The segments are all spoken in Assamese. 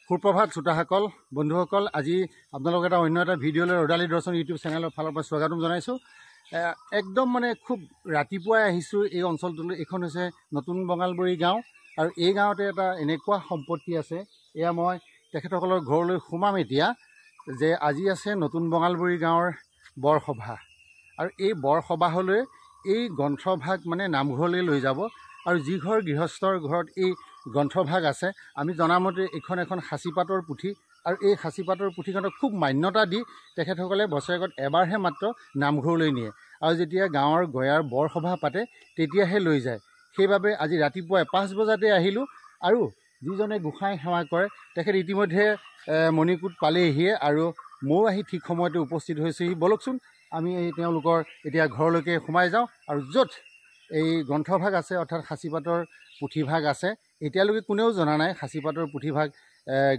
সুপ্ৰভাত শ্ৰোতাসকল বন্ধুসকল আজি আপোনালোক এটা অন্য এটা ভিডিঅ'লৈ ৰদালি দৰ্শন ইউটিউব চেনেলৰ ফালৰ পৰা স্বাগতম জনাইছোঁ। একদম মানে খুব ৰাতিপুৱাই আহিছোঁ এই অঞ্চলটোলৈ। এইখন হৈছে নতুন বঙালবৰী গাঁও আৰু এই গাঁৱতে এটা এনেকুৱা সম্পত্তি আছে। এয়া মই তেখেতসকলৰ ঘৰলৈ সোমাম এতিয়া যে আজি আছে নতুন বঙালবৰী গাঁৱৰ বৰসভা আৰু এই বৰসবাহলৈ এই গ্ৰন্থভাগ মানে নামঘৰলৈ লৈ যাব আৰু যি ঘৰ গৃহস্থৰ ঘৰত এই গ্ৰন্থভাগ আছে আমি জনামতে এইখন এখন সাঁচিপাতৰ পুথি আৰু এই সাঁচিপাতৰ পুথিখনক খুব মান্যতা দি তেখেতসকলে বছৰেকত এবাৰহে মাত্ৰ নামঘৰলৈ নিয়ে আৰু যেতিয়া গাঁৱৰ গয়াৰ বৰসভা পাতে তেতিয়াহে লৈ যায়। সেইবাবে আজি ৰাতিপুৱাই 5 বজাতে আহিলোঁ আৰু যিজনে গোসাঁই সেৱা কৰে তেখেত ইতিমধ্যে মণিকূট পালেহিয়ে আৰু ময়ো আহি ঠিক সময়তে উপস্থিত হৈছোঁহি। বলকচোন আমি তেওঁলোকৰ এতিয়া ঘৰলৈকে সোমাই যাওঁ আৰু য'ত এই গ্ৰন্থভাগ আছে অৰ্থাৎ সাঁচিপাতৰ পুথিভাগ আছে। এতিয়ালৈকে কোনেও জনা নাই সাঁচিপাতৰ পুথিভাগ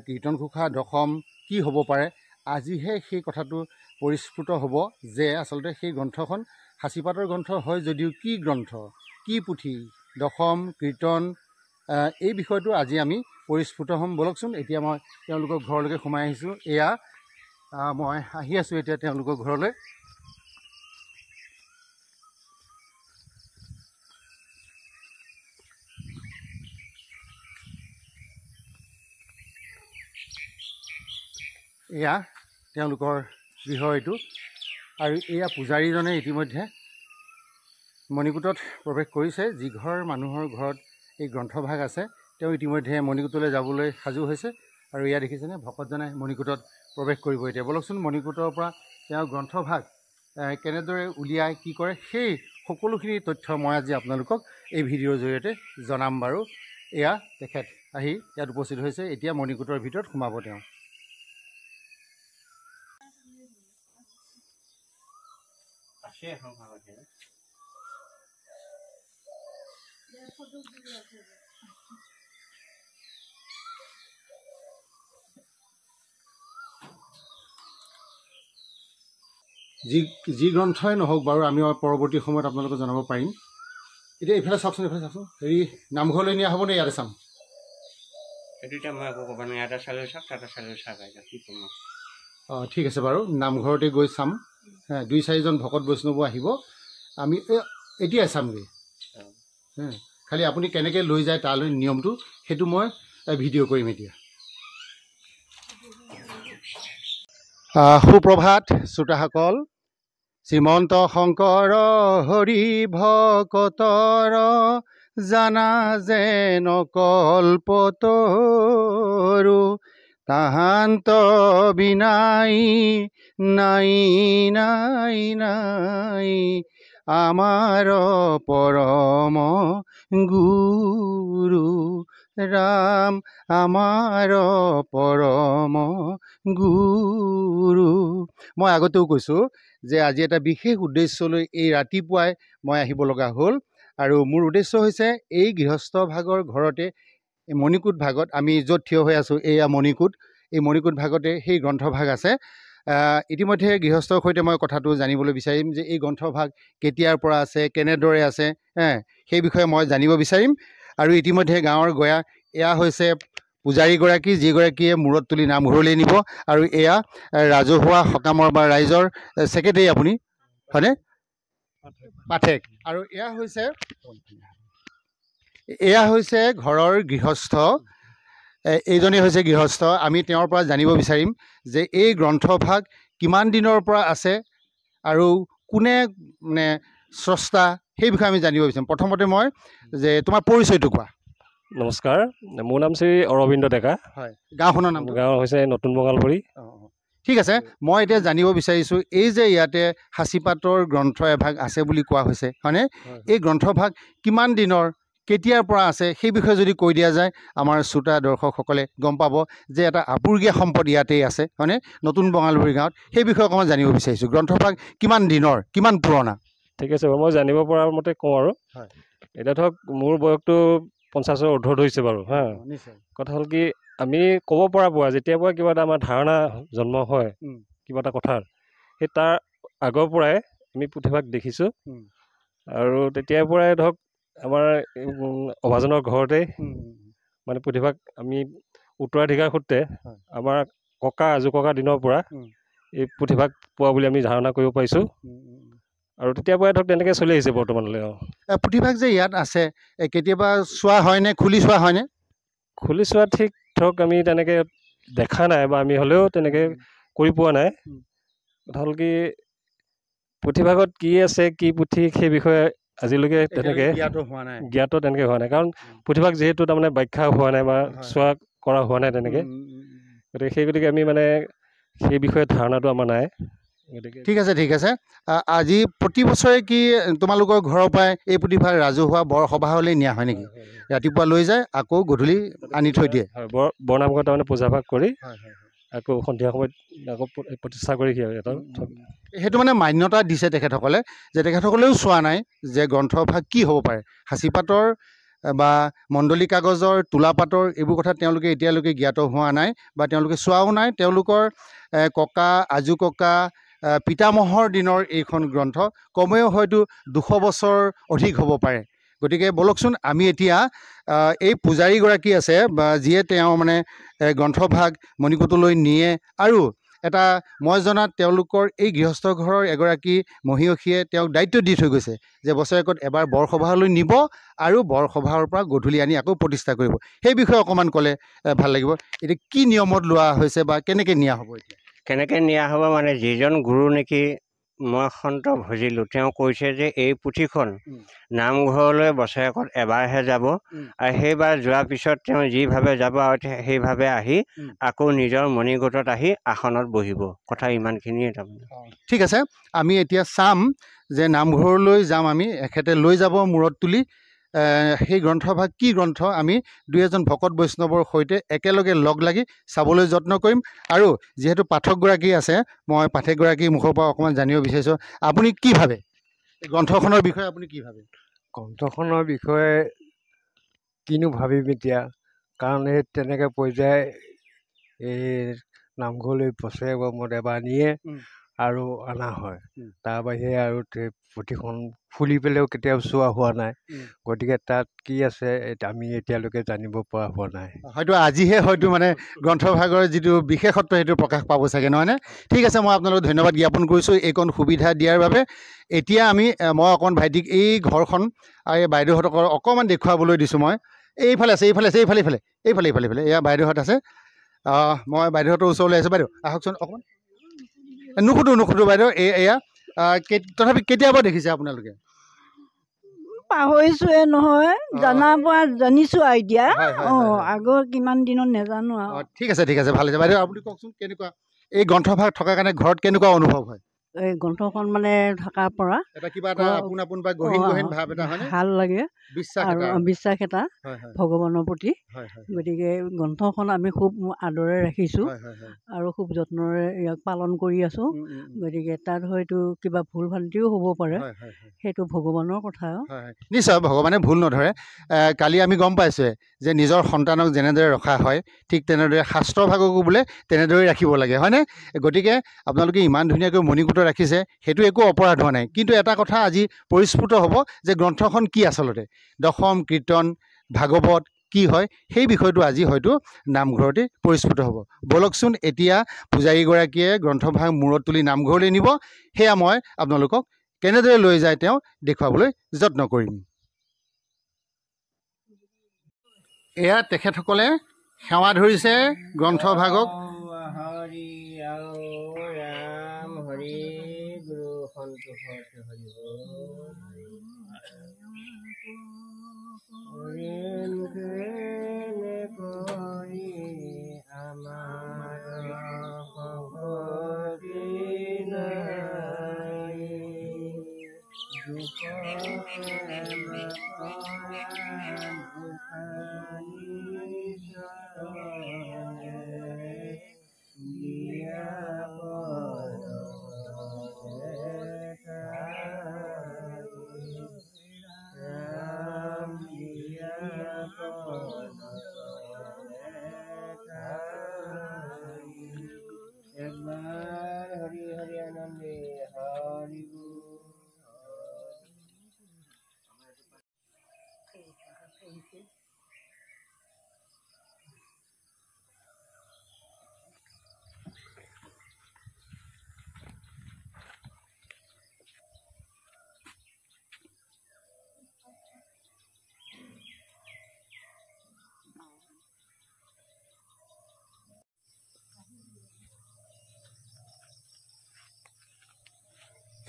কীৰ্তনঘোষা দশম কি হ'ব পাৰে। আজিহে সেই কথাটো পৰিস্ফুট হ'ব যে আচলতে সেই গ্ৰন্থখন সাঁচিপাতৰ গ্ৰন্থ হয় যদিও কি গ্ৰন্থ, কি পুথি, দশম কীৰ্তন, এই বিষয়টো আজি আমি পৰিস্ফুট হ'ম। বলকচোন এতিয়া মই তেওঁলোকৰ ঘৰলৈকে সোমাই আহিছোঁ। এয়া মই আহি আছোঁ এতিয়া তেওঁলোকৰ ঘৰলৈ। এয়া তেওঁলোকৰ গৃহ এইটো আৰু এয়া পূজাৰীজনে ইতিমধ্যে মণিকূটত প্ৰৱেশ কৰিছে। যি ঘৰ মানুহৰ ঘৰত এই গ্ৰন্থভাগ আছে তেওঁ ইতিমধ্যে মণিকূটলৈ যাবলৈ সাজু হৈছে আৰু এয়া দেখিছেনে ভকতজনে মণিকূটত প্ৰৱেশ কৰিব এতিয়া। বলকচোন মণিকূটৰ পৰা তেওঁ গ্ৰন্থভাগ কেনেদৰে উলিয়াই কি কৰে সেই সকলোখিনি তথ্য মই আজি আপোনালোকক এই ভিডিঅ'ৰ জৰিয়তে জনাম বাৰু। এয়া তেখেত আহি ইয়াত উপস্থিত হৈছে। এতিয়া মণিকূটৰ ভিতৰত সোমাব তেওঁ। যি গ্ৰন্থই নহওক বাৰু আমি পৰৱৰ্তী সময়ত আপোনালোকক জনাব পাৰিম। এতিয়া এইফালে চাওকচোন, এইফালে চাওকচোন। হেৰি নামঘৰলৈ নিয়া হ'বনে ইয়াতে চাম? অঁ ঠিক আছে বাৰু, নামঘৰতে গৈ চাম। 2-4জন ভকত বৈষ্ণৱ আহিব, আমি এতিয়াই চামগৈ। খালি আপুনি কেনেকৈ লৈ যায় তালৈ নিয়মটো সেইটো মই ভিডিঅ' কৰিম এতিয়া। সুপ্ৰভাত শ্ৰোতাসকল। শ্ৰীমন্ত শংকৰ হৰি ভকতৰ জানা যেন কল্পতৰু তাহান্ত বিনাই নাই নাই নাই আমাৰ পৰম গুৰু ৰাম আমাৰ পৰম গুৰু। মই আগতেও কৈছোঁ যে আজি এটা বিশেষ উদ্দেশ্যলৈ এই ৰাতিপুৱাই মই আহিব লগা হ'ল আৰু মোৰ উদ্দেশ্য হৈছে এই গৃহস্থ ভাগৰ ঘৰতে মণিকূট ভাগত আমি য'ত থিয় হৈ আছোঁ এয়া মণিকূট। এই মণিকূট ভাগতে সেই গ্ৰন্থভাগ আছে। ইতিমধ্যে গৃহস্থৰ সৈতে মই কথাটো জানিবলৈ বিচাৰিম যে এই গ্ৰন্থভাগ কেতিয়াৰ পৰা আছে, কেনেদৰে আছে, সেই বিষয়ে মই জানিব বিচাৰিম। আৰু ইতিমধ্যে গাঁৱৰ গঞা এয়া হৈছে পূজাৰীগৰাকী, যিগৰাকীয়ে মূৰত তুলি নামঘৰলৈ নিব আৰু এয়া ৰাজহুৱা সকামৰ বা ৰাইজৰ ছেক্ৰেটাৰী আপুনি হয়নে? পাঠেক। আৰু এয়া হৈছে ঘৰৰ গৃহস্থ। এইজনেই হৈছে গৃহস্থ। আমি তেওঁৰ পৰা জানিব বিচাৰিম যে এই গ্ৰন্থভাগ কিমান দিনৰ পৰা আছে আৰু কোনে মানে স্ৰষ্টা সেই বিষয়ে আমি জানিব বিচাৰিম। প্ৰথমতে মই যে তোমাৰ পৰিচয়টো কোৱা। নমস্কাৰ, মোৰ নাম শ্ৰী অৰবিন্দ ডেকা। হয়, গাঁওখনৰ নাম? গাঁও হৈছে নতুন বঙালবৰী। ঠিক আছে, মই এতিয়া জানিব বিচাৰিছোঁ এই যে ইয়াতে সাঁচিপাতৰ গ্ৰন্থ এভাগ আছে বুলি কোৱা হৈছে হয়নে? এই গ্ৰন্থভাগ কিমান দিনৰ, কেতিয়াৰ পৰা আছে সেই বিষয়ে যদি কৈ দিয়া যায় আমাৰ শ্ৰোতা দৰ্শকসকলে গম পাব যে এটা আপুৰুগীয়া সম্পদ ইয়াতেই আছে হয়নে? নতুন বঙালবৰী গাঁৱত সেই বিষয়ে অকণমান জানিব বিচাৰিছোঁ। গ্ৰন্থভাগ কিমান দিনৰ, কিমান পুৰণা? ঠিক আছে বাৰু, মই জানিব পৰা মতে কওঁ আৰু। এতিয়া ধৰক মোৰ বয়সটো 50ৰ ঊৰ্ধত হৈছে বাৰু। কথা হ'ল কি আমি ক'ব পৰা যেতিয়াৰ পৰা কিবা এটা আমাৰ ধাৰণা জন্ম হয় কিবা এটা কথাৰ, সেই তাৰ আগৰ পৰাই আমি পুথিভাগ দেখিছোঁ আৰু তেতিয়াৰ পৰাই ধৰক আমাৰ অভাজনৰ ঘৰতে মানে পুথিভাগ আমি উত্তৰাধিকাৰ সূত্ৰে হয়। আমাৰ ককা আজো ককা দিনৰ পৰা এই পুথিভাগ পোৱা বুলি আমি ধাৰণা কৰিব পাৰিছোঁ আৰু তেতিয়াৰ পৰাই ধৰক তেনেকৈ চলি আহিছে বৰ্তমানলৈ। পুথিভাগ যে ইয়াত আছে কেতিয়াবা চোৱা হয়নে, খুলি চোৱা হয়নে? খুলি চোৱা ঠিক ধৰক আমি তেনেকৈ দেখা নাই বা আমি হ'লেও তেনেকৈ কৰি পোৱা নাই। কথা হ'ল কি পুথিভাগত কি আছে কি পুথি সেই বিষয়ে আজিলৈকে তেনেকৈ জ্ঞাত তেনেকৈ হোৱা নাই, কাৰণ পুথিভাগ যিহেতু তাৰমানে ব্যাখ্যা হোৱা নাই বা চোৱা কৰা হোৱা নাই তেনেকৈ, গতিকে আমি মানে সেই বিষয়ে ধাৰণাটো আমাৰ নাই। গতিকে ঠিক আছে, ঠিক আছে। আজি প্ৰতি বছৰে কি তোমালোকৰ ঘৰৰ পৰাই এই পুথিভাগ ৰাজহুৱা বৰসবাহলৈ নিয়া হয় নেকি? ৰাতিপুৱা লৈ যায় আকৌ গধূলি আনি থৈ দিয়ে? হয়, বৰনামঘৰত তাৰমানে পূজাভাগ কৰি আকৌ সন্ধিয়া সময়ত আকৌ প্ৰতিষ্ঠা কৰি সেইটো মানে মান্যতা দিছে তেখেতসকলে, যে তেখেতসকলেও চোৱা নাই যে গ্ৰন্থভাগ কি হ'ব পাৰে। সাঁচিপাতৰ বা মণ্ডলী কাগজৰ, তোলাপাতৰ এইবোৰ কথা তেওঁলোকে এতিয়ালৈকে জ্ঞাত হোৱা নাই বা তেওঁলোকে চোৱাও নাই। তেওঁলোকৰ ককা আজো ককা পিতামহৰ দিনৰ এইখন গ্ৰন্থ, কমেও হয়তো 200 বছৰ অধিক হ'ব পাৰে। গতিকে বলকচোন আমি এতিয়া এই পূজাৰীগৰাকী আছে বা যিয়ে তেওঁ মানে গ্ৰন্থভাগ মণিকূটলৈ নিয়ে, আৰু এটা মই জনাত তেওঁলোকৰ এই গৃহস্থ ঘৰৰ এগৰাকী মহিয়সীয়ে তেওঁক দায়িত্ব দি থৈ গৈছে যে বছৰেকত এবাৰ বৰসবাহলৈ নিব আৰু বৰসবাহৰ পৰা গধূলি আনি আকৌ প্ৰতিষ্ঠা কৰিব। সেই বিষয়ে অকণমান ক'লে ভাল লাগিব। এতিয়া কি নিয়মত লোৱা হৈছে বা কেনেকৈ নিয়া হ'ব? এতিয়া কেনেকৈ নিয়া হ'ব মানে যিজন গুৰু নেকি মই সন্ত ভজিলোঁ, তেওঁ কৈছে যে এই পুথিখন নামঘৰলৈ বছৰেকত এবাৰহে যাব, আৰু সেইবাৰ যোৱাৰ পিছত তেওঁ যিভাৱে যাব আৰু সেইভাৱে আহি আকৌ নিজৰ মণিকূটত আহি আসনত বহিব। কথা ইমানখিনিয়ে তাৰমানে। ঠিক আছে, আমি এতিয়া চাম যে নামঘৰলৈ যাম আমি, এখেতে লৈ যাব মূৰত তুলি সেই গ্ৰন্থভাগ কি গ্ৰন্থ আমি দুই এজন ভকত বৈষ্ণৱৰ সৈতে একেলগে লগ লাগি চাবলৈ যত্ন কৰিম। আৰু যিহেতু পাঠকগৰাকী আছে, মই পাঠকগৰাকীৰ মুখৰ পৰা অকণমান জানিব বিচাৰিছোঁ, আপুনি কি ভাবে গ্ৰন্থখনৰ বিষয়ে? আপুনি কি ভাবে? গ্ৰন্থখনৰ বিষয়ে কিনো ভাবিম এতিয়া, কাৰণ এই তেনেকৈ পৰ্যায় এই নামঘৰলৈ বছৰেকৰ মূৰত এবাৰ নিয়ে আৰু অনা হয়। তাৰ বাহিৰে আৰু পুথিখন খুলি পেলাইও কেতিয়াও চোৱা হোৱা নাই। গতিকে তাত কি আছে আমি এতিয়ালৈকে জানিব পৰা হোৱা নাই। হয়তো আজিহে হয়তো মানে গ্ৰন্থভাগৰ যিটো বিশেষত্ব সেইটো প্ৰকাশ পাব চাগে, নহয়নে? ঠিক আছে, মই আপোনালোকক ধন্যবাদ জ্ঞাপন কৰিছোঁ এইকণ সুবিধা দিয়াৰ বাবে। এতিয়া মই অকণ ভাইটিক এই ঘৰখন আৰু এই বাইদেউহঁতক অকণমান দেখুৱাবলৈ দিছোঁ। মই এইফালে আছে, এইফালে এয়া বাইদেউহঁত আছে। মই বাইদেউহঁতৰ ওচৰলৈ আহিছোঁ। বাইদেউ আহকচোন অকণমান। নুসুধো বাইদেউ, এয়া তথাপি কেতিয়াবা দেখিছে আপোনালোকে? পাহৰিছোৱে নহয়, জানাৰ পৰা জানিছোঁ আৰু এতিয়া। আগৰ কিমান দিনত নাজানো আৰু। ঠিক আছে, ঠিক আছে, ভাল হৈছে। বাইদেউ আপুনি কওকচোন, কেনেকুৱা এই গ্ৰন্থভাগ থকাৰ কাৰণে ঘৰত কেনেকুৱা অনুভৱ হয়? এই গ্ৰন্থখন মানে থকাৰ পৰা কিবা এটা আপোন বা গহীন ভাৱ এটা হয়, ভাল লাগে আৰু বিশ্বাস এটা ভগৱানৰ প্ৰতি। গতিকে গ্ৰন্থখন আমি খুব আদৰে ৰাখিছোঁ আৰু খুব যত্নৰে ইয়াক পালন কৰি আছোঁ। গতিকে তাত হয়তো কিবা ভুল ভ্ৰান্তিও হ'ব পাৰে, সেইটো ভগৱানৰ কথা। নিশ্চয় ভগৱানে ভুল নধৰে। কালি আমি গম পাইছোঁৱে যে নিজৰ সন্তানক যেনেদৰে ৰখা হয়, ঠিক তেনেদৰে শাস্ত্ৰভাগকো বোলে তেনেদৰে ৰাখিব লাগে, হয়নে? গতিকে আপোনালোকে ইমান ধুনীয়াকৈ মণিকূটত ৰাখিছে, সেইটো একো অপৰাধ হোৱা নাই। কিন্তু এটা কথা আজি পৰিস্ফুট হ'ব যে গ্ৰন্থখন কি আচলতে, দশম কীৰ্তন ভাগৱত কি হয়, সেই বিষয়টো আজি হয়তো নামঘৰতে পৰিস্ফুট হ'ব। বলকচোন এতিয়া পূজাৰীগৰাকীয়ে গ্ৰন্থভাগ মূৰত তুলি নামঘৰলৈ নিব, সেয়া মই আপোনালোকক কেনেদৰে লৈ যায় তেওঁ দেখুৱাবলৈ যত্ন কৰিম। এয়া তেখেতসকলে সেৱা ধৰিছে গ্ৰন্থভাগক।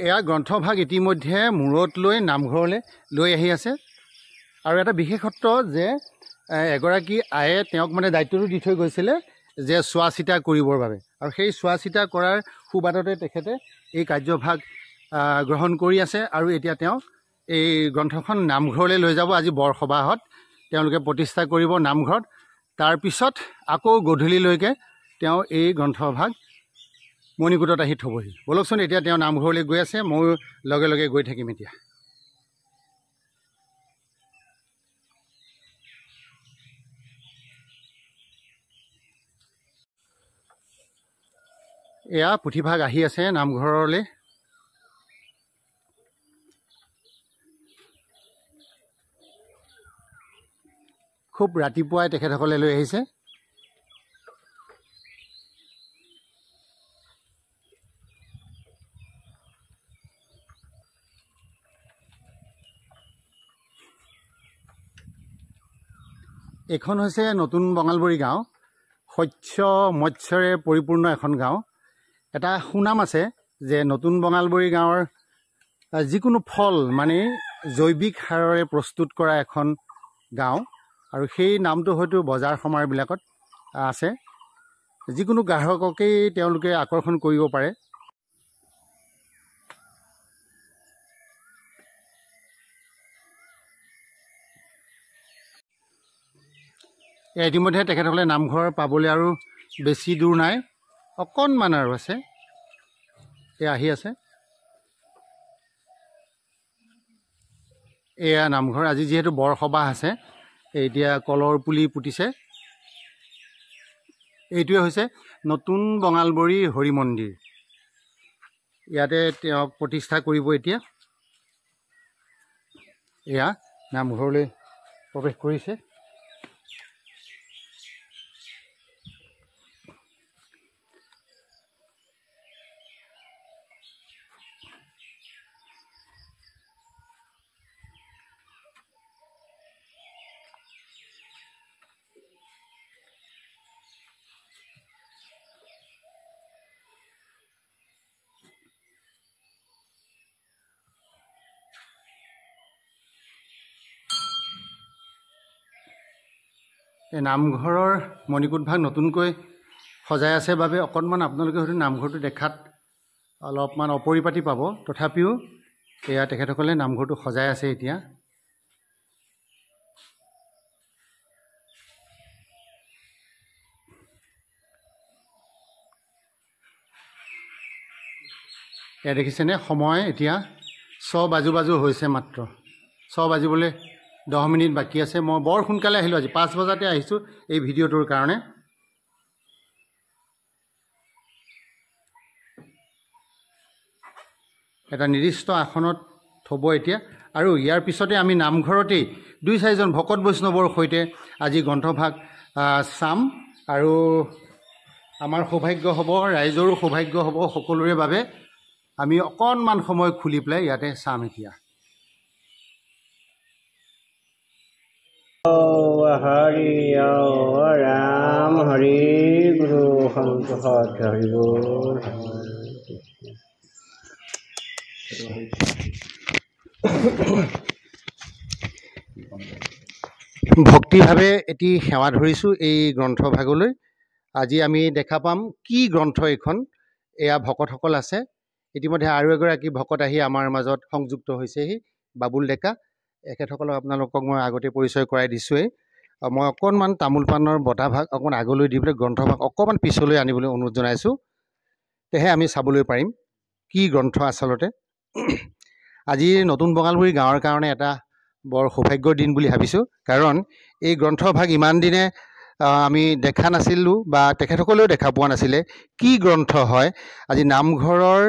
এয়া গ্ৰন্থভাগ ইতিমধ্যে মূৰত লৈ নামঘৰলৈ লৈ আহি আছে। আৰু এটা বিশেষত্ব যে এগৰাকী আয়ে তেওঁক মানে দায়িত্বটো দি থৈ গৈছিলে যে চোৱা চিতা কৰিবৰ বাবে, আৰু সেই চোৱা চিতা কৰাৰ সুবাদতে তেখেতে এই কাৰ্যভাগ গ্ৰহণ কৰি আছে। আৰু এতিয়া তেওঁ এই গ্ৰন্থখন নামঘৰলৈ লৈ যাব। আজি বৰসবাহত তেওঁলোকে প্ৰতিষ্ঠা কৰিব নামঘৰত। তাৰপিছত আকৌ গধূলিলৈকে তেওঁ এই গ্ৰন্থভাগ মণিকূটত আহি থ'বহি। ব'লকচোন এতিয়া তেওঁ নামঘৰলৈ গৈ আছে, ময়ো লগে লগে গৈ থাকিম এতিয়া। এয়া পুথিভাগ আহি আছে নামঘৰলৈ। খুব ৰাতিপুৱাই তেখেতসকলে লৈ আহিছে। এইখন হৈছে নতুন বঙালবৰী গাঁও। শস্য মৎস্যৰে পৰিপূৰ্ণ এখন গাঁও। এটা সুনাম আছে যে নতুন বঙালবৰী গাঁৱৰ যিকোনো ফল মানে জৈৱিক সাৰেৰে প্ৰস্তুত কৰা এখন গাঁও। আৰু সেই নামটো হয়তো বজাৰ সমাৰবিলাকত আছে। যিকোনো গ্ৰাহককেই তেওঁলোকে আকৰ্ষণ কৰিব পাৰে। ইতিমধ্যে তেখেতসকলে নামঘৰ পাবলৈ আৰু বেছি দূৰ নাই, অকণমান আৰু আছে। আহি আছে। এয়া নামঘৰ। আজি যিহেতু বৰসবাহ আছে, এতিয়া কলৰ পুলি পুতিছে। এইটোৱে হৈছে নতুন বঙালবৰী হৰি মন্দিৰ। ইয়াতে তেওঁক প্ৰতিষ্ঠা কৰিব এতিয়া। এয়া নামঘৰলৈ প্ৰৱেশ কৰিছে। এই নামঘৰৰ মণিকূটভাগ নতুনকৈ সজাই আছে বাবে অকণমান আপোনালোকে হয়তো নামঘৰটো দেখাত অলপমান অপৰিপাটি পাব। তথাপিও এয়া তেখেতসকলে নামঘৰটো সজাই আছে এতিয়া। এয়া দেখিছেনে, সময় এতিয়া 6 বাজু হৈছে মাত্ৰ। 6 বাজিবলৈ 10 মিনিট বাকী আছে। মই বৰ সোনকালে আহিলোঁ, আজি 5 বজাতে আহিছোঁ এই ভিডিঅ'টোৰ কাৰণে। এটা নিৰ্দিষ্ট আসনত থ'ব এতিয়া। আৰু ইয়াৰ পিছতে আমি নামঘৰতেই 2-4জন ভকত বৈষ্ণৱৰ সৈতে আজি গ্ৰন্থভাগ চাম। আৰু আমাৰ সৌভাগ্য হ'ব, ৰাইজৰো সৌভাগ্য হ'ব, সকলোৰে বাবে আমি অকণমান সময় খুলি পেলাই ইয়াতে চাম এতিয়া। হৰি ৰাম হৰি গুৰু সংঘত হৰি ভক্তিভাৱে এটি সেৱা ধৰিছোঁ এই গ্ৰন্থভাগলৈ। আজি আমি দেখা পাম কি গ্ৰন্থ এইখন। এয়া ভকতসকল আছে। ইতিমধ্যে আৰু এগৰাকী ভকত আহি আমাৰ মাজত সংযুক্ত হৈছেহি, বাবুল ডেকা। এখেতসকলক আপোনালোকক মই আগতে পৰিচয় কৰাই দিছোঁৱেই। মই অকণমান তামোল পাণৰ বঁটাভাগ অকণমান আগলৈ দি পেলাই গ্ৰন্থভাগ অকণমান পিছলৈ আনিবলৈ অনুৰোধ জনাইছোঁ। তেহে আমি চাবলৈ পাৰিম কি গ্ৰন্থ আচলতে। আজি নতুন বঙালবৰী গাঁৱৰ কাৰণে এটা বৰ সৌভাগ্যৰ দিন বুলি ভাবিছোঁ। কাৰণ এই গ্ৰন্থভাগ ইমান দিনে আমি দেখা নাছিলোঁ বা তেখেতসকলেও দেখা পোৱা নাছিলে কি গ্ৰন্থ হয়। আজি নামঘৰৰ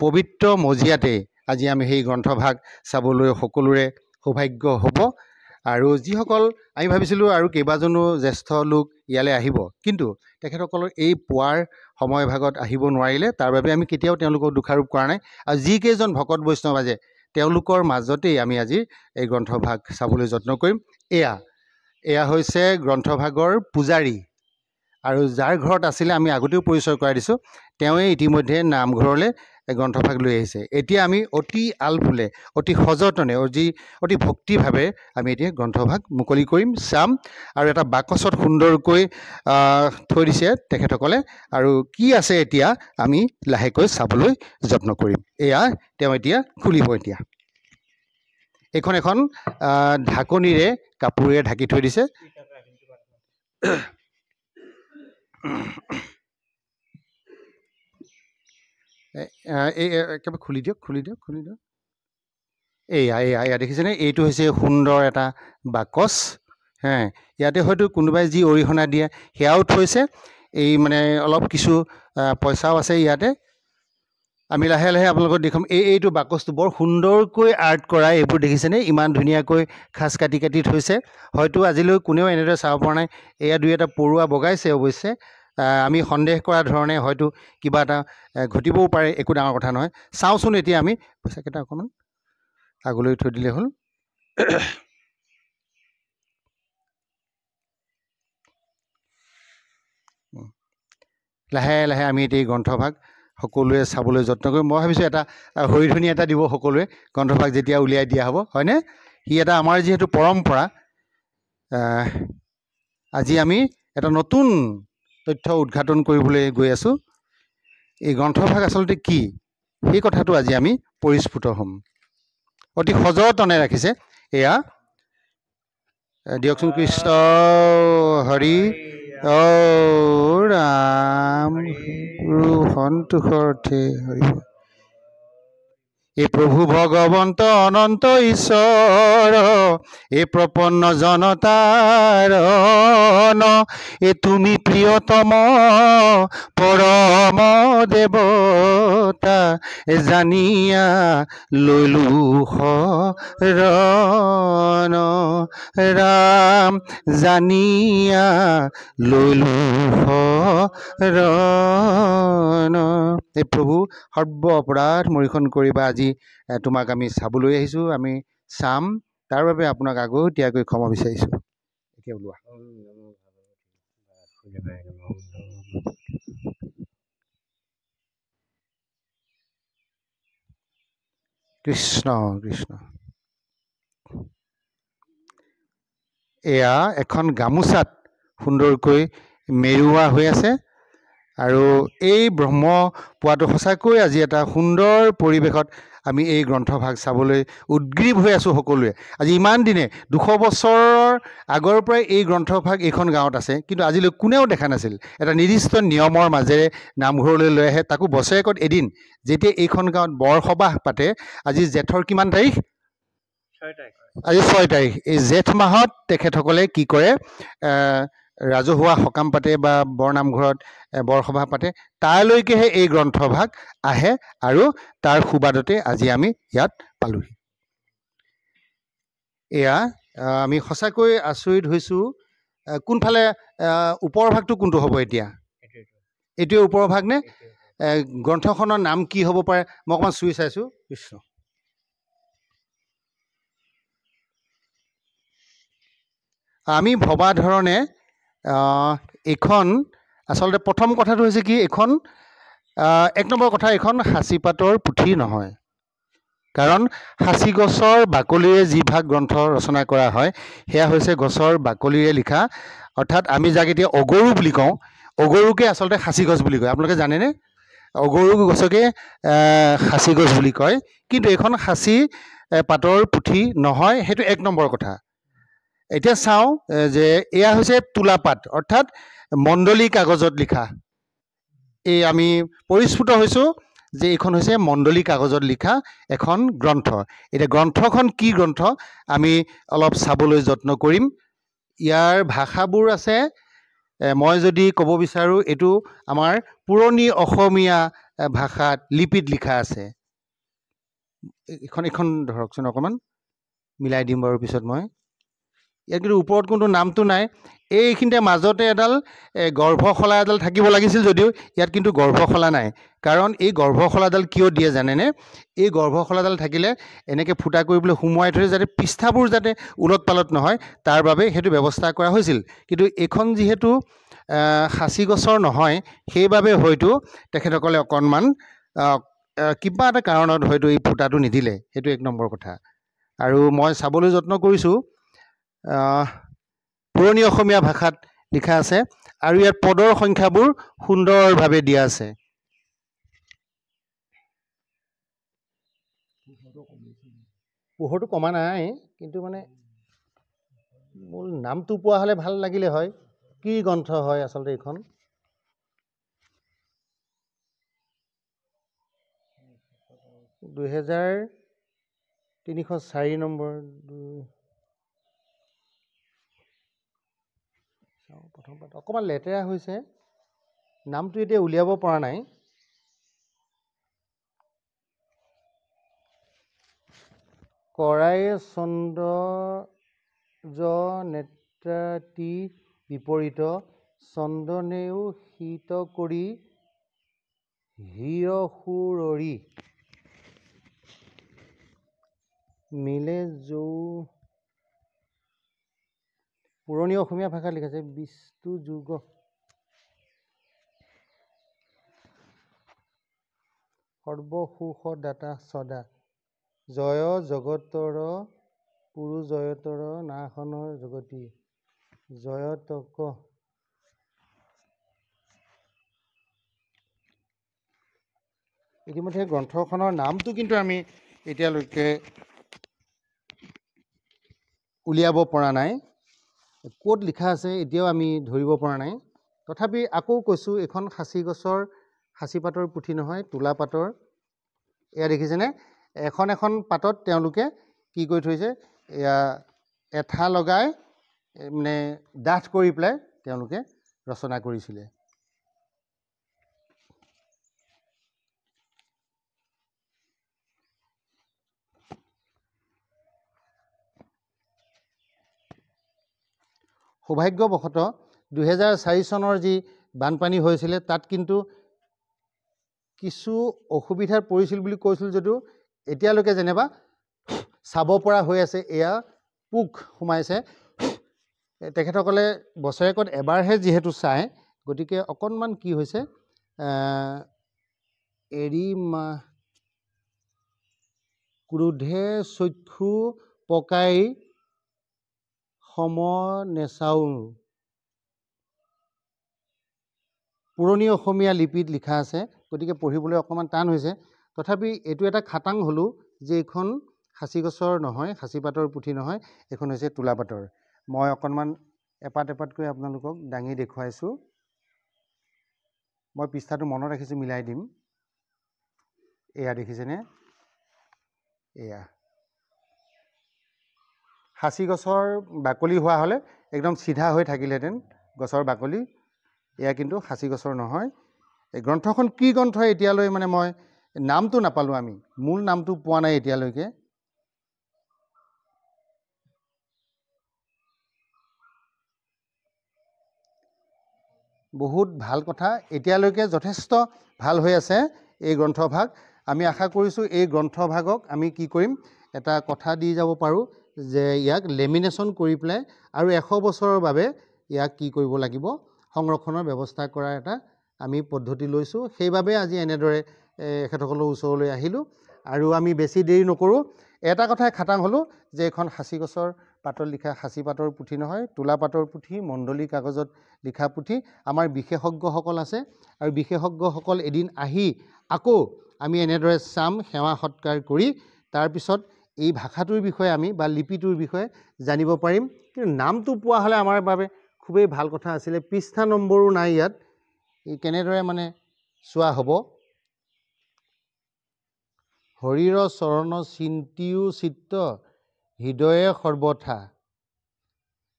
পবিত্ৰ মজিয়াতে আজি আমি সেই গ্ৰন্থভাগ চাবলৈ সকলোৰে সৌভাগ্য হ'ব। আৰু যিসকল আমি ভাবিছিলোঁ আৰু কেইবাজনো জ্যেষ্ঠ লোক ইয়ালৈ আহিব, কিন্তু তেখেতসকলৰ এই পুৱাৰ সময়ভাগত আহিব নোৱাৰিলে। তাৰ বাবে আমি কেতিয়াও তেওঁলোকক দোষাৰোপ কৰা নাই। আৰু যিকেইজন ভকত বৈষ্ণৱ আছে তেওঁলোকৰ মাজতেই আমি আজি এই গ্ৰন্থভাগ চাবলৈ যত্ন কৰিম। এয়া হৈছে গ্ৰন্থভাগৰ পূজাৰী, আৰু যাৰ ঘৰত আছিলে আমি আগতেও পৰিচয় কৰাই দিছোঁ। তেওঁৱে ইতিমধ্যে নামঘৰলৈ গ্ৰন্থভাগ লৈ আহিছে। এতিয়া আমি অতি আলফুলে, অতি সযতনে, অতি ভক্তিভাৱে আমি এতিয়া গ্ৰন্থভাগ মুকলি কৰিম, চাম, আৰু এটা বাকচত সুন্দৰকৈ থৈ দিছে তেখেতসকলে। আৰু কি আছে এতিয়া আমি লাহেকৈ চাবলৈ যত্ন কৰিম। এয়া তেওঁ এতিয়া খুলিব। এতিয়া এইখন এখন ঢাকনিৰে কাপোৰেৰে ঢাকি থৈ দিছে। একেবাৰে খুলি দিয়ক। এয়া দেখিছেনে? এইটো হৈছে সুন্দৰ এটা বাকচ। ইয়াতে হয়তো কোনোবাই যি অৰিহণা দিয়ে সেয়াও থৈছে। এই মানে অলপ কিছু পইচাও আছে ইয়াতে। আমি লাহে লাহে আপোনালোকক দেখুৱাম। এইটো বাকচটো বৰ সুন্দৰকৈ আৰ্ট কৰা। এইবোৰ দেখিছেনে? ইমান ধুনীয়াকৈ খাজ কাটি থৈছে। হয়তো আজিলৈ কোনেও এনেদৰে চাব পৰা নাই। এয়া দুই এটা পৰুৱা বগাইছে অৱশ্যে। আমি সন্দেহ কৰা ধৰণে হয়তো কিবা এটা ঘটিবও পাৰে, একো ডাঙৰ কথা নহয়। চাওঁচোন এতিয়া আমি পইচাকেইটা অকণমান আগলৈ থৈ দিলে হ'ল। লাহে লাহে আমি এতিয়া এই গ্ৰন্থভাগ সকলোৱে চাবলৈ যত্ন কৰিম। মই ভাবিছোঁ এটা হৰিধনি এটা দিব সকলোৱে গ্ৰন্থভাগ যেতিয়া উলিয়াই দিয়া হ'ব, হয়নে? সি এটা আমাৰ যিহেতু পৰম্পৰা। আজি আমি এটা নতুন তথ্য উদ্ঘাটন কৰিবলৈ গৈ আছোঁ। এই গ্ৰন্থভাগ আচলতে কি, সেই কথাটো আজি আমি পৰিস্ফুট হ'ম। অতি সযতনে ৰাখিছে। এয়া দিয়কচোন। কৃষ্ণ হৰি ৰাম সন্তোষৰ অৰ্থে হৰি। এই প্ৰভু ভগৱন্ত অনন্ত ঈশ্বৰ, এই প্ৰপন্ন জনতাৰ এ তুমি প্ৰিয়তম পৰম দেৱতা, জানিয়া লৈলো শৰণ ৰাম, জানিয়া লৈলো শৰণ। এই প্ৰভু সৰ্ব অপৰাধ মৰিখন কৰিবা। আজি তোমাক আমি চাবলৈ আহিছোঁ, আমি চাম, তাৰ বাবে আপোনাক আগতীয়াকৈ ক্ষমা বিচাৰিছোঁ। এতিয়া ওলোৱা। কৃষ্ণ কৃষ্ণ। এয়া এখন গামোচাত সুন্দৰকৈ মেৰুৱা হৈ আছে। আৰু এই ব্ৰহ্ম পোৱাটো সঁচাকৈ আজি এটা সুন্দৰ পৰিৱেশত আমি এই গ্ৰন্থভাগ চাবলৈ উদ্গ্ৰীৱ হৈ আছোঁ সকলোৱে। আজি ইমান দিনে 200 বছৰৰ আগৰ পৰাই এই গ্ৰন্থভাগ এইখন গাঁৱত আছে, কিন্তু আজিলৈ কোনেও দেখা নাছিল। এটা নিৰ্দিষ্ট নিয়মৰ মাজেৰে নামঘৰলৈ লৈ আহে, তাকো বছৰেকত এদিন। যেতিয়া এইখন গাঁৱত বৰসবাহ পাতে, আজি জেঠৰ কিমান তাৰিখ? 6 তাৰিখ। আজি 6 তাৰিখ। এই জেঠ মাহত তেখেতসকলে কি কৰে, ৰাজহুৱা সকাম পাতে বা বৰনামঘৰত বৰসভা পাতে। তালৈকেহে এই গ্ৰন্থভাগ আহে, আৰু তাৰ সুবাদতে আজি আমি ইয়াত পালোহি। এয়া আমি সঁচাকৈ আচৰিত হৈছোঁ। কোনফালে ওপৰ ভাগটো কোনটো হ'ব এতিয়া? এইটোৱে ওপৰৰ ভাগ নে? গ্ৰন্থখনৰ নাম কি হ'ব পাৰে? মই অকণমান চুই চাইছোঁ। কৃষ্ণ। আমি ভবা ধৰণে এইখন আচলতে প্ৰথম কথাটো হৈছে কি, এইখন 1 নম্বৰ কথা, এইখন সাঁচিপাতৰ পুথি নহয়। কাৰণ সাঁচি গছৰ বাকলিৰে যি ভাগ গ্ৰন্থ ৰচনা কৰা হয়, সেয়া হৈছে গছৰ বাকলিৰে লিখা। অৰ্থাৎ আমি যাক এতিয়া অগৰু বুলি কওঁ, অগৰুকে আচলতে সাঁচি গছ বুলি কয়। আপোনালোকে জানেনে? অগৰু গছকে সাঁচি গছ বুলি কয়। কিন্তু এইখন সাঁচি পাতৰ পুথি নহয়, সেইটো 1 নম্বৰ কথা। এতিয়া চাওঁ যে এয়া হৈছে তোলাপাত, অৰ্থাৎ মণ্ডলী কাগজত লিখা। এই আমি পৰিস্ফুট হৈছোঁ যে এইখন হৈছে মণ্ডলী কাগজত লিখা এখন গ্ৰন্থ। এতিয়া গ্ৰন্থখন কি গ্ৰন্থ আমি অলপ চাবলৈ যত্ন কৰিম। ইয়াৰ ভাষাবোৰ আছে, মই যদি ক'ব বিচাৰোঁ, এইটো আমাৰ পুৰণি অসমীয়া ভাষাত লিপিত লিখা আছে। এইখন ধৰকচোন, অকণমান মিলাই দিম বাৰু পিছত মই। ইয়াত কিন্তু ওপৰত কোনো নামটো নাই। এইখিনিতে মাজতে এডাল গৰ্ভশলা এডাল থাকিব লাগিছিল, যদিও ইয়াত কিন্তু গৰ্ভশলা নাই। কাৰণ এই গৰ্ভশলাডাল কিয় দিয়ে জানেনে? এই গৰ্ভশলাডাল থাকিলে এনেকৈ ফুটা কৰিবলৈ সুমুৱাই থৈ, যাতে পৃষ্ঠাবোৰ যাতে ওলট পালট নহয়, তাৰ বাবে সেইটো ব্যৱস্থা কৰা হৈছিল। কিন্তু এইখন যিহেতু সাঁচি গছৰ নহয়, সেইবাবে হয়তো তেখেতসকলে অকণমান কিবা এটা কাৰণত হয়তো এই ফুটাটো নিদিলে, সেইটো 1 নম্বৰ কথা। আৰু মই চাবলৈ যত্ন কৰিছোঁ, পুৰণি অসমীয়া ভাষাত লিখা আছে আৰু ইয়াত পদৰ সংখ্যাবোৰ সুন্দৰভাৱে দিয়া আছে। পোহৰটো কমা নাই, কিন্তু মানে মূল নামটো পোৱা হ'লে ভাল লাগিলে হয়। কি গ্ৰন্থ হয় আচলতে এইখন? (2304) নম্বৰ। প্ৰথম পাত অকণমান লেতেৰা হৈছে, নামটো এতিয়া উলিয়াব পৰা নাই। কৰাই চন্দ্ৰ নেত্ৰাতি বিপৰীত, চন্দনেও শীত কৰি হিৰসুৰৰি মিলে যৌ। পুৰণি অসমীয়া ভাষাত লিখা আছে বিষ্ণু যুগ। সৰ্বসুখ দাতা সদা, জয় জগতৰ পুৰু জয়তৰ নাশনৰ জগতী, জয়তক। ইতিমধ্যে গ্ৰন্থখনৰ নামটো কিন্তু আমি এতিয়ালৈকে উলিয়াব পৰা নাই। ক'ত লিখা আছে এতিয়াও আমি ধৰিব পৰা নাই। তথাপি আকৌ কৈছোঁ, এইখন সাঁচি গছৰ সাঁচিপাতৰ পুথি নহয়, তোলা পাতৰ। এয়া দেখিছেনে? এখন এখন পাতত তেওঁলোকে কি কৰি থৈছে, এয়া এঠা লগাই মানে ডাঠ কৰি পেলাই তেওঁলোকে ৰচনা কৰিছিলে। সৌভাগ্যবশতঃ 2004 চনৰ যি বানপানী হৈছিলে, তাত কিন্তু কিছু অসুবিধাত পৰিছিল বুলি কৈছিল যদিও এতিয়ালৈকে যেনিবা চাব পৰা হৈ আছে। এয়া পোক সোমাইছে। তেখেতসকলে বছৰেকত এবাৰহে যিহেতু চায়, গতিকে অকণমান কি হৈছে, ক্ৰোধে চক্ষু পকাই সম নেচাও। পুৰণি অসমীয়া লিপিত লিখা আছে, গতিকে পঢ়িবলৈ অকণমান টান হৈছে। তথাপি এইটো এটা খাটাং হ'লো যে এইখন সাঁচি গছৰ নহয়, সাঁচিপাতৰ পুথি নহয়, এইখন হৈছে তোলাপাতৰ। মই অকণমান এপাত এপাতকৈ আপোনালোকক দাঙি দেখুৱাইছোঁ। মই পৃষ্ঠাটো মনত ৰাখিছোঁ, মিলাই দিম। এয়া দেখিছেনে? এয়া সাঁচি গছৰ বাকলি হোৱা হ'লে একদম চিধা হৈ থাকিলেহেঁতেন গছৰ বাকলি। এয়া কিন্তু সাঁচি গছৰ নহয়। এই গ্ৰন্থখন কি গ্ৰন্থ এতিয়ালৈ মানে মই নামটো নাপালোঁ, আমি মূল নামটো পোৱা নাই এতিয়ালৈকে। বহুত ভাল কথা, এতিয়ালৈকে যথেষ্ট ভাল হৈ আছে এই গ্ৰন্থভাগ। আমি আশা কৰিছোঁ এই গ্ৰন্থভাগক আমি কি কৰিম, এটা কথা দি যাব পাৰোঁ যে ইয়াক লেমিনেশ্যন কৰি পেলাই আৰু 100 বছৰৰ বাবে ইয়াক কি কৰিব লাগিব, সংৰক্ষণৰ ব্যৱস্থা কৰাৰ এটা আমি পদ্ধতি লৈছোঁ। সেইবাবে আজি এনেদৰে এখেতসকলৰ ওচৰলৈ আহিলোঁ। আৰু আমি বেছি দেৰি নকৰোঁ। এটা কথাই খাটাং হ'লোঁ যে এইখন সাঁচি গছৰ পাতত লিখা সাঁচি পাতৰ পুথি নহয়, তোলা পাতৰ পুথি, মণ্ডলী কাগজত লিখা পুথি। আমাৰ বিশেষজ্ঞসকল আছে আৰু বিশেষজ্ঞসকল এদিন আহি আকৌ আমি এনেদৰে চাম, সেৱা সৎকাৰ কৰি তাৰপিছত এই ভাষাটোৰ বিষয়ে আমি বা লিপিটোৰ বিষয়ে জানিব পাৰিম। কিন্তু নামটো পোৱা হ'লে আমাৰ বাবে খুবেই ভাল কথা আছিলে। পৃষ্ঠা নম্বৰো নাই ইয়াত, কেনেদৰে মানে চোৱা হ'ব। হৰিৰ চৰণ চিন্তিও চিত্ত, হৃদয়ে সৰ্বথা,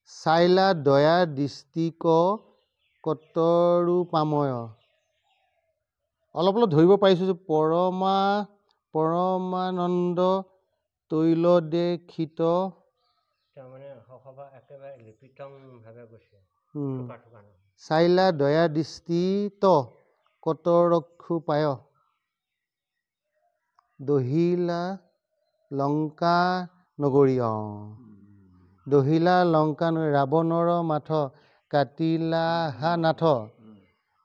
চাইলা দয়া দৃষ্টিক কতৰূপাময়। অলপ অলপ ধৰিব পাৰিছোঁ যে পৰমানন্দ তৈলদেশিত, চাইলা দয়া দৃষ্টিত কতৰক্ষু পায়, দহিলা লংকা নগৰী। দহিলা লংকা নগৰী, ৰাৱণৰ মাথ কাটিলা হা নাথ,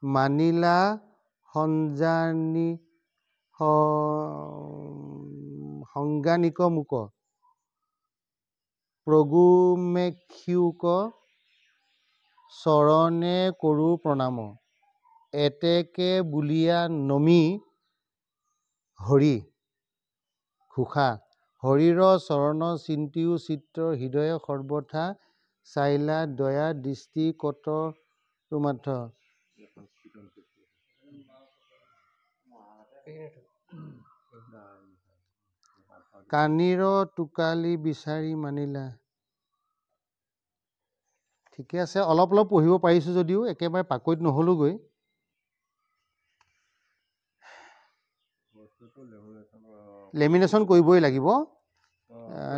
মানিলা সংজ্ঞানিক মুক প্ৰগুমেক্ষিউক চৰণে কৰো প্ৰণাম এতেকে বুলিয়া নমি হৰি ঘোষা হৰিৰ চৰণ চিন্তিও চিত্ৰ হৃদয় সৰ্বথা চাইলা দয়া দৃষ্টি কত তোমাথ কানিৰ টোকালি বিচাৰি মানিলা। ঠিকে আছে, অলপ অলপ পঢ়িব পাৰিছোঁ যদিও একেবাৰে পাকৈত নহ'লোগৈ। লেমিনেশ্যন কৰিবই লাগিব।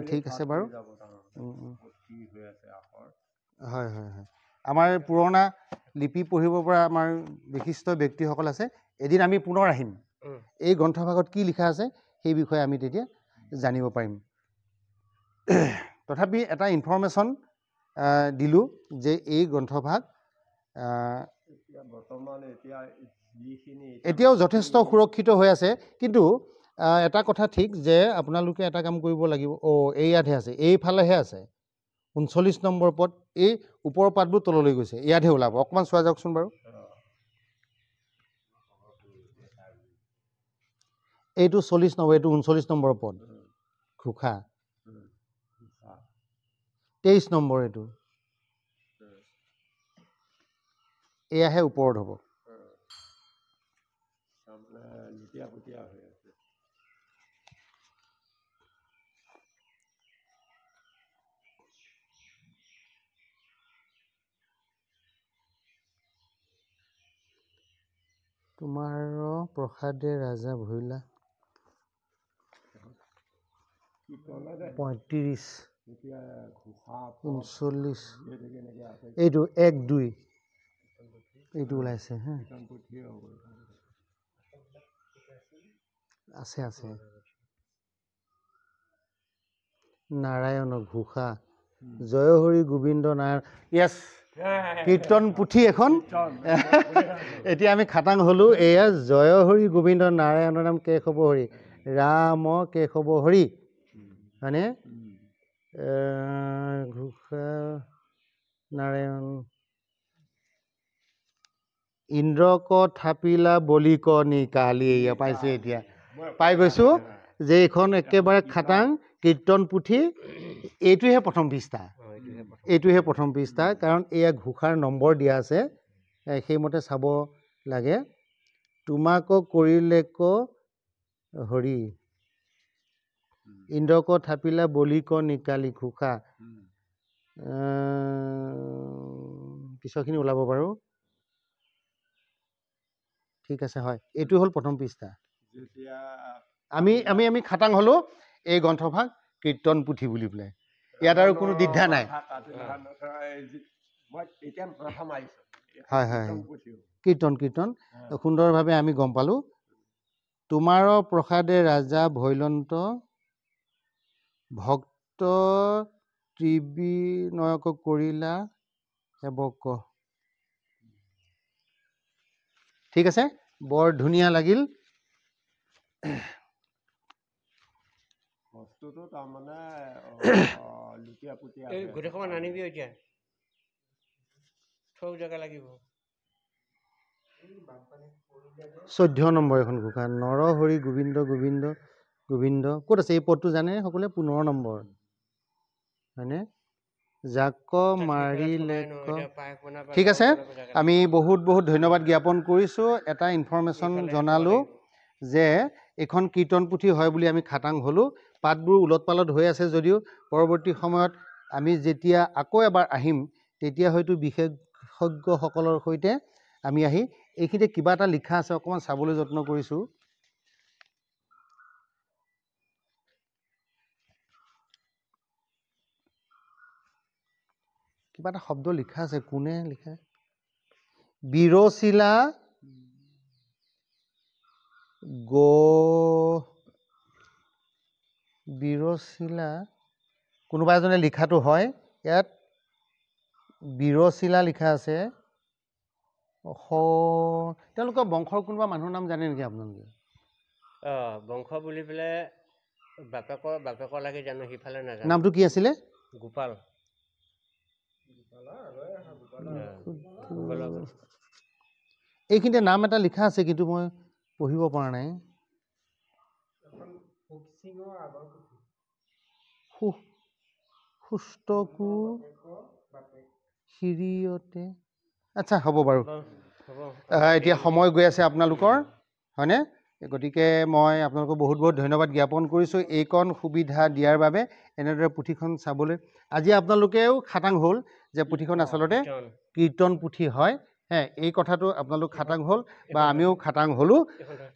ঠিক আছে বাৰু। হয় হয় হয়, আমাৰ পুৰণা লিপি পঢ়িব পৰা আমাৰ বিশিষ্ট ব্যক্তিসকল আছে। এদিন আমি পুনৰ আহিম, এই গ্ৰন্থভাগত কি লিখা আছে সেই বিষয়ে আমি তেতিয়া জানিব পাৰিম। তথাপি এটা ইনফৰ্মেশ্যন দিলোঁ যে এই গ্ৰন্থভাগ এতিয়াও যথেষ্ট সুৰক্ষিত হৈ আছে। কিন্তু এটা কথা ঠিক যে আপোনালোকে এটা কাম কৰিব লাগিব। এই ইয়াতহে আছে, এইফালেহে আছে 39 নম্বৰ পদ। এই ওপৰৰ পাতবোৰ তললৈ গৈছে, ইয়াতহে ওলাব। অকণমান চোৱা যাওকচোন বাৰু। এইটো 40 নম্বৰ, এইটো 39 নম্বৰ পদ ঘোষা। 23 নম্বৰ এইটো, এয়াহে ওপৰত হ'ব। তোমাৰ প্ৰসাদে ৰাজা ভৈলা 35 39 এইটো 1 2 এইটো ওলাইছে। হা আছে আছে। নাৰায়ণ ঘোষা জয় হৰি গোবিন্দ নাৰায়ণ। য়েছ, কীৰ্তন পুথি এখন। এতিয়া আমি খাটাং হ'লোঁ। এয়া জয় হৰি গোবিন্দ নাৰায়ণৰ নাম কেশৱ হৰি ৰাম কেশৱ হৰি, হয়নে? ঘোষা নাৰায়ণ ইন্দ্ৰক থাপিলা বলিক নিকালি। এয়া পাইছোঁ, এতিয়া পাই গৈছোঁ যে এইখন একেবাৰে খাটাং কীৰ্তন পুথি। এইটোহে প্ৰথম পৃষ্ঠা, এইটোহে প্ৰথম পৃষ্ঠা। কাৰণ এয়া ঘোষাৰ নম্বৰ দিয়া আছে, সেইমতে চাব লাগে। তোমাক কৰিলেক হৰি ইন্দ্ৰক থাপিলা বলিক নিকালি ঘোষা। পিছৰখিনি ওলাব বাৰু। ঠিক আছে, হয়, এইটো হ'ল প্ৰথম পৃষ্ঠা। আমি আমি আমি খাটাং হ'লোঁ এই গ্ৰন্থভাগ কীৰ্তন পুথি বুলি পেলাই। ইয়াত আৰু কোনো দ্বিধা নাই। হয় হয়, কীৰ্তন কীৰ্তন সুন্দৰভাৱে আমি গম পালোঁ। তোমাৰ প্ৰসাদে ৰাজা ভৈলন্ত ভক্ত ত্ৰিবিনয়ক কৰিলা সেৱক। ঠিক আছে, বৰ ধুনীয়া লাগিল। বস্তুটো তাৰমানে গোটেইখন আনিবি এতিয়া, থৌ জেগা লাগিব। 14 নম্বৰ এখন ঘোষা নৰহৰি গোবিন্দ গোবিন্দ গোবিন্দ। ক'ত আছে এই পদটো জানে সকলোৱে? 15 নম্বৰ, হয়নে? জাক মাৰিলে। ঠিক আছে, আমি বহুত বহুত ধন্যবাদ জ্ঞাপন কৰিছোঁ। এটা ইনফৰ্মেশ্যন জনালোঁ যে এইখন কীৰ্তন পুথি হয় বুলি আমি খাটাং হ'লোঁ। পাতবোৰ ওলট পালট হৈ আছে যদিও পৰৱৰ্তী সময়ত আমি যেতিয়া আকৌ এবাৰ আহিম তেতিয়া হয়তো বিশেষজ্ঞসকলৰ সৈতে আমি আহি এইখিনিতে কিবা এটা লিখা আছে, অকণমান চাবলৈ যত্ন কৰিছোঁ। কিবা এটা শব্দ লিখা আছে, কোনে লিখা? বিৰচিলা বিৰচিলা কোনোবা এজনে লিখাটো হয়। ইয়াত বিৰচিলা লিখা আছে। তেওঁলোকৰ বংশৰ কোনোবা মানুহৰ নাম জানে নেকি আপোনালোকে? বংশ বুলি পেলাই বাপেকৰ লাগি জানো সিফালে নাজানো। নামটো কি আছিলে? গোপাল। এইখিনিতে নাম এটা লিখা আছে কিন্তু মই পঢ়িব পৰা নাই। সুষ্টকু শিৰিয়তে। আচ্ছা হ'ব বাৰু। এতিয়া সময় গৈ আছে আপোনালোকৰ, হয়নে? গতিকে মই আপোনালোকক বহুত বহুত ধন্যবাদ জ্ঞাপন কৰিছোঁ এইকণ সুবিধা দিয়াৰ বাবে, এনেদৰে পুথিখন চাবলৈ। আজি আপোনালোকেও খাটাং হ'ল যে পুথিখন আচলতে কীৰ্তন পুথি হয়। এই কথাটো আপোনালোক খাটাং হ'ল বা আমিও খাটাং হ'লোঁ।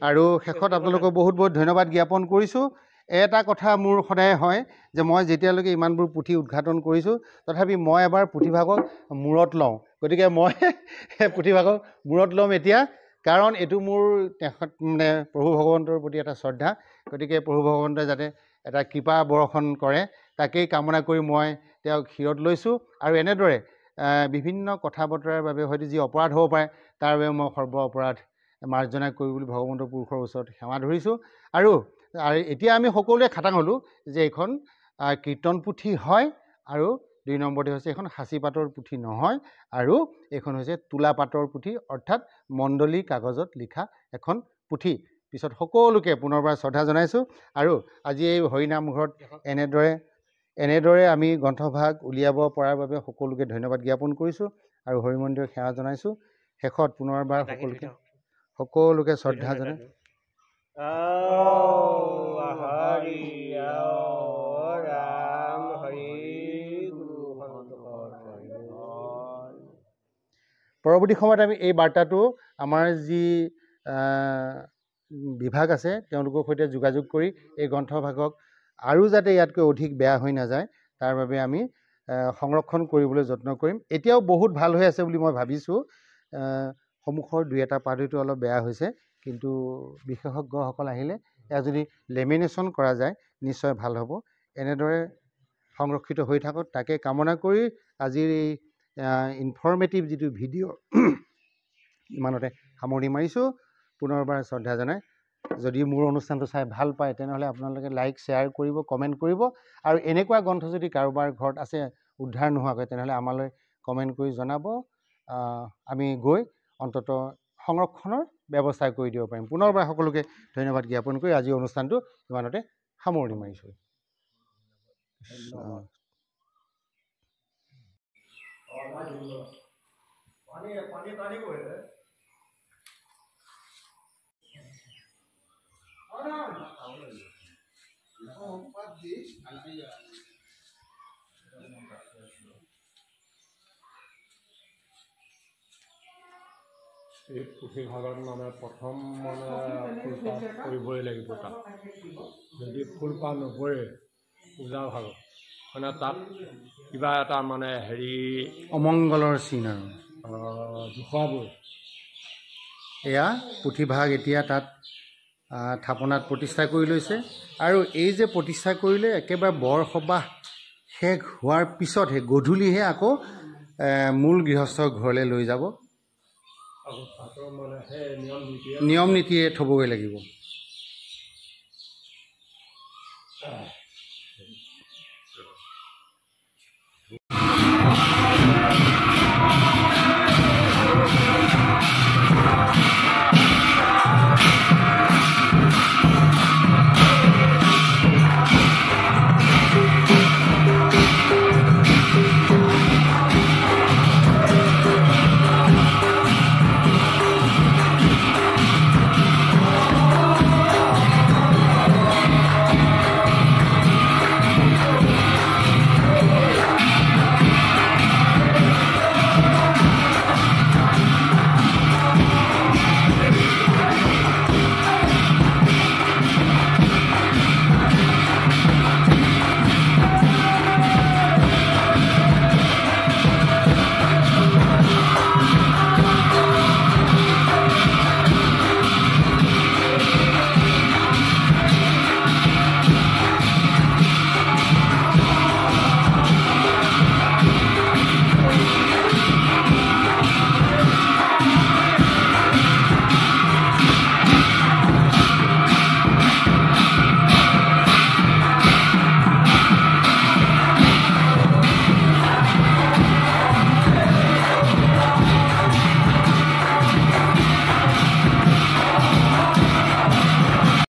আৰু শেষত আপোনালোকক বহুত বহুত ধন্যবাদ জ্ঞাপন কৰিছোঁ। এটা কথা মোৰ সদায় হয় যে মই যেতিয়ালৈকে ইমানবোৰ পুথি উদ্ঘাটন কৰিছোঁ, তথাপি মই এবাৰ পুথিভাগক মূৰত লওঁ। গতিকে মই পুথিভাগক মূৰত ল'ম এতিয়া, কাৰণ এইটো মোৰ মানে প্ৰভু ভগৱন্তৰ প্ৰতি এটা শ্ৰদ্ধা। গতিকে প্ৰভু ভগৱন্তই যাতে এটা কৃপা বৰ্ষণ কৰে তাকেই কামনা কৰি মই তেওঁক শিৰত লৈছোঁ। আৰু এনেদৰে বিভিন্ন কথা বতৰাৰ বাবে হয়তো যি অপৰাধ হ'ব পাৰে তাৰ বাবে মই সৰ্ব অপৰাধ মাৰ্জনা কৰি বুলি ভগৱন্তৰ পুৰুষৰ ওচৰত সেৱা ধৰিছোঁ। আৰু এতিয়া আমি সকলোৱে খাটাং হ'লোঁ যে এইখন কীৰ্তন পুথি হয়, আৰু 2 নম্বৰতে হৈছে এইখন সাঁচি পাতৰ পুথি নহয়, আৰু এইখন হৈছে তোলা পাতৰ পুথি, অৰ্থাৎ মণ্ডলী কাগজত লিখা এখন পুথি। পিছত সকলোকে পুনৰবাৰ শ্ৰদ্ধা জনাইছোঁ। আৰু আজি এই হৰিনামঘৰত এনেদৰে আমি গ্ৰন্থভাগ উলিয়াব পৰাৰ বাবে সকলোকে ধন্যবাদ জ্ঞাপন কৰিছোঁ আৰু হৰি মন্দিৰক সেৱা জনাইছোঁ। শেষত পুনৰবাৰ সকলোকে শ্ৰদ্ধা জনাই পৰৱৰ্তী সময়ত আমি এই বাৰ্তাটো আমাৰ যি বিভাগ আছে তেওঁলোকৰ সৈতে যোগাযোগ কৰি এই গ্ৰন্থভাগক আৰু যাতে ইয়াতকৈ অধিক বেয়া হৈ নাযায় তাৰ বাবে আমি সংৰক্ষণ কৰিবলৈ যত্ন কৰিম। এতিয়াও বহুত ভাল হৈ আছে বুলি মই ভাবিছোঁ। সন্মুখৰ 2-এটা পাত হয়তো অলপ বেয়া হৈছে, কিন্তু বিশেষজ্ঞসকল আহিলে ইয়াত যদি লেমিনেশ্যন কৰা যায় নিশ্চয় ভাল হ'ব। এনেদৰে সংৰক্ষিত হৈ থাকক তাকে কামনা কৰি আজিৰ এই ইনফৰ্মেটিভ যিটো ভিডিঅ' ইমানতে সামৰণি মাৰিছোঁ। পুনৰবাৰ শ্ৰদ্ধা জনাই, যদি মোৰ অনুষ্ঠানটো চাই ভাল পায় তেনেহ'লে আপোনালোকে লাইক শ্বেয়াৰ কৰিব, কমেণ্ট কৰিব। আৰু এনেকুৱা গ্ৰন্থ যদি কাৰোবাৰ ঘৰত আছে উদ্ধাৰ নোহোৱাকৈ তেনেহ'লে আমালৈ কমেণ্ট কৰি জনাব। আমি গৈ অন্ততঃ সংৰক্ষণৰ ব্যৱস্থা কৰি দিব পাৰিম। পুনৰবাৰ সকলোকে ধন্যবাদ জ্ঞাপন কৰি আজিৰ অনুষ্ঠানটো ইমানতে সামৰণি মাৰিছোঁ। এই পুথিভাগত মানে প্ৰথম মানে ফুলপাহ কৰিবই লাগিব। তাত যদি ফুলপাহ নপৰে পূজা ভাগত মানে তাত কিবা এটা মানে অমংগলৰ চিন আৰু দেখুৱাব। এয়া পুথিভাগ এতিয়া তাত থাপনাত প্ৰতিষ্ঠা কৰি লৈছে। আৰু এই যে প্ৰতিষ্ঠা কৰিলে একেবাৰে বৰসবাহ শেষ হোৱাৰ পিছতহে গধূলিহে আকৌ মূল গৃহস্থৰ ঘৰলৈ লৈ যাব। নিয়ম নীতিৰে থ'বগৈ লাগিব।